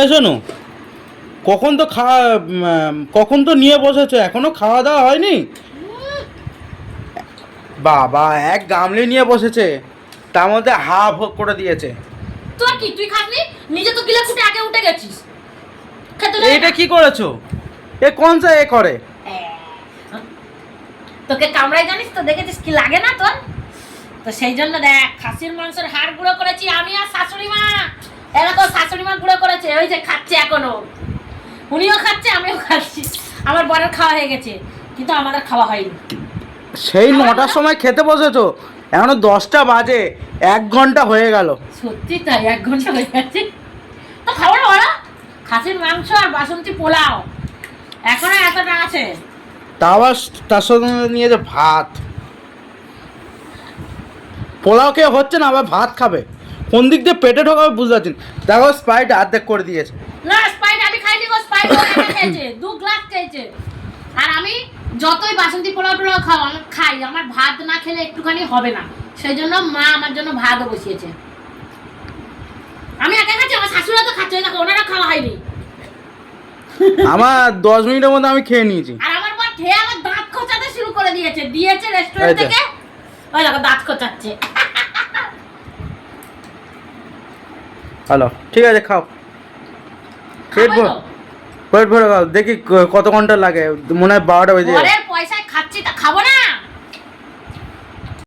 এই শোনো, কখন তো নিয়ে বসেছো, এখনো খাওয়া দাওয়া হয়নি? বাবা, এক গামলি নিয়ে বসেছে, তার মধ্যে হাফ করে দিয়েছে। তোর কি, তুই খাসনি? নিজে তো গিলে ফুটে আগে উঠে গেছিস। এইটা কি করেছো? এ কোন সা এ করে? তোকে কামড়াই জানিস তো, দেখেছিস কি লাগে না তোর? তো সেই জন্য দেখ, খাসির মাংসের হাড় গুঁড়ো করেছি আমি আর শাশুড়ি মা। এরা তো শাশুড়ি মা গুঁড়ো করেছে, ওই যে খাচ্ছে এখনো। উনিও খাচ্ছে, আমিও খাচ্ছি। আমার বরের খাওয়া হয়ে গেছে, কিন্তু আমার আর খাওয়া হয়নি। সেই 9টার সময় খেতে বসেছো, এখনো 10টা বাজে, 1 ঘন্টা হয়ে গেল। সত্যি তাই, 1 ঘন্টা হয়ে গেছে। তো খাবো না ওরা, খাসির মাংস আর বাসন্তী পোলাও এখনো এতটা আছে। তা আবার তার সঙ্গে নিয়েছে ভাত। পোলাও খেয়ে হচ্ছে না, আবার ভাত খাবে? কোন দিক দিয়ে পেটে ঢোকাবে বুঝতে পারছি না। দেখো, স্প্রাইট অর্ধেক করে দিয়েছে। না, স্প্রাইট আমি খাইনি গো, স্প্রাইট খেয়েছে 2 গ্লাস খেয়েছে। আর আমি যতই বাসন্তী পোলাও টোলাও খাও, আমি খাই, আমার ভাত না খেলে একটুখানি হবে না। সেই জন্য মা আমার জন্য ভাতও বসিয়েছে। আমি একা খাচ্ছি, আমার শাশুড়া তো খাচ্ছে, দেখো ওনারা খাওয়া হয়নি। আমার 10 মিনিটের মধ্যে আমি খেয়ে নিয়েছি। আর আমার পর খেয়ে আমার দাঁত খোঁচাতে শুরু করে দিয়েছে রেস্টুরেন্ট থেকে। ওই দেখো দাঁত খোঁচাচ্ছে। হ্যালো, ঠিক আছে, খাও। পেট ভরে খাও, দেখি কত ঘন্টা লাগে। মনে হয় 12টা বেজে যাবে। পয়সায় খাচ্ছি, তা খাবো না?